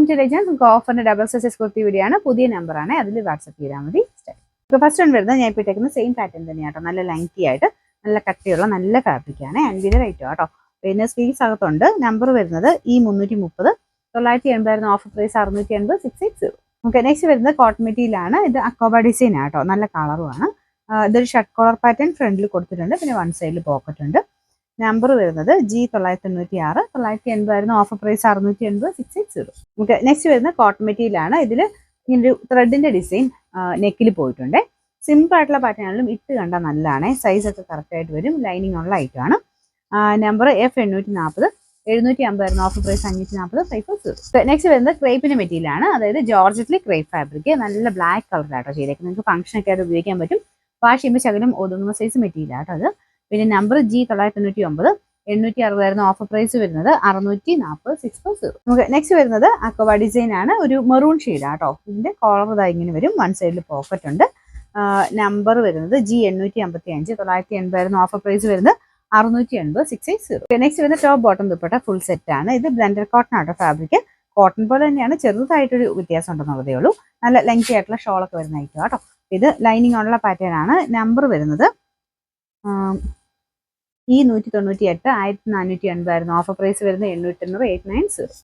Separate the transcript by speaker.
Speaker 1: ടെലിജൻസ് നമുക്ക് ഓഫറിന്റെ double size kurti video ആണ്. പുതിയ നമ്പറാണ്, അതിൽ വാട്സപ്പ് ചെയ്താൽ മതി. ഇപ്പോൾ ഫസ്റ്റ് വൺ വരുന്നത് ഞാൻ ഇപ്പോൾ ഇട്ടേക്കുന്ന സെയിം പാറ്റേൺ തന്നെയാട്ടോ. നല്ല ലെങ്തി ആയിട്ട് നല്ല കട്ടിയുള്ള നല്ല ഫാബ്രിക്കാണ്. ആൻഡ് റേറ്റ് കേട്ടോ. പിന്നെ സ്ലീവ്സ് അകത്തുണ്ട്. നമ്പർ വരുന്നത് ഈ 330, 980 ഓഫർ പ്രൈസ് 680, 680. ഓക്കെ, നെക്സ്റ്റ് വരുന്നത് കോട്ടൺ മെറ്റീരിയലാണ്. ഇത് അക്കോബ ഡിസൈൻ ആട്ടോ, നല്ല കളറുമാണ്. ഇതൊരു ഷർട്ട് കോളർ പാറ്റേൺ ഫ്രണ്ടിൽ കൊടുത്തിട്ടുണ്ട്. പിന്നെ വൺ സൈഡിൽ പോക്കറ്റ് ഉണ്ട്. നമ്പർ വരുന്നത് G996, 980 offer price 680, 680. Okay, next വരുന്നത് കോട്ടൺ മെറ്റീരിയലാണ്. ഇതിൽ ഇങ്ങനെ ഒരു ത്രെഡിന്റെ ഡിസൈൻ നെക്കിൽ പോയിട്ടുണ്ട്. സിമ്പിൾ ആയിട്ടുള്ള പാറ്റേൺ ആണെങ്കിലും ഇട്ട് കണ്ടാൽ നല്ലതാണ്. സൈസ് ഒക്കെ കറക്റ്റ് ആയിട്ട് വരും. ലൈനിങ് ഉള്ള ഐറ്റമാണ്. Number F840, 750 offer price 540, 540. Next വരുന്നത് ക്രേപ്പിന്റെ മെറ്റീരിയൽ ആണ്. അതായത് ജോർജറ്റിൽ ക്രേപ്പ് ഫാബ്രിക്, നല്ല ബ്ലാക്ക് കളറിലാട്ടോ ചെയ്തേക്കുന്നത്. നിങ്ങൾക്ക് ഫംഗ്ഷൻ ഒക്കെ ആയിട്ട് ഉപയോഗിക്കാൻ പറ്റും. വാഷ് ചെയ്യുമ്പോൾ ശകലം ഒതുങ്ങുന്ന സൈസ് മെറ്റീരിയൽ ആട്ടോ അത്. പിന്നെ നമ്പർ G999, 860 ഓഫർ പ്രൈസ് വരുന്നത് 640, 640. നമുക്ക് നെക്സ്റ്റ് വരുന്നത് അക്കോബ ഡിസൈൻ ആണ്. ഒരു മെറൂൺ ഷെയ്ഡ് ആട്ടോ. ഇതിന്റെ കോളർ ഇതാ ഇങ്ങനെ വരും. വൺ സൈഡിൽ പോക്കറ്റ് ഉണ്ട്. നമ്പർ വരുന്നത് G855, 980 ഓഫർ പ്രൈസ് വരുന്നത് 680, 680. നെക്സ്റ്റ് വരുന്നത് top bottom dupatta full set ആണ്. ഇത് ബ്ലെൻഡഡ് കോട്ടൺ ആട്ടോ ഫാബ്രിക്. കോട്ടൺ പോലെ തന്നെയാണ്, ചെറുതായിട്ടൊരു വ്യത്യാസം ഉണ്ടെന്നുള്ളതേ ഉള്ളൂ. നല്ല ലെങ്തി ആയിട്ടുള്ള ഷോളൊക്കെ വരുന്ന ഐറ്റം കേട്ടോ. ഇത് ലൈനിങ് ഉള്ള പാറ്റേൺ ആണ്. നമ്പർ വരുന്നത് E198, 1480 ഓഫർ പ്രൈസ് വരുന്നത് 880, 890.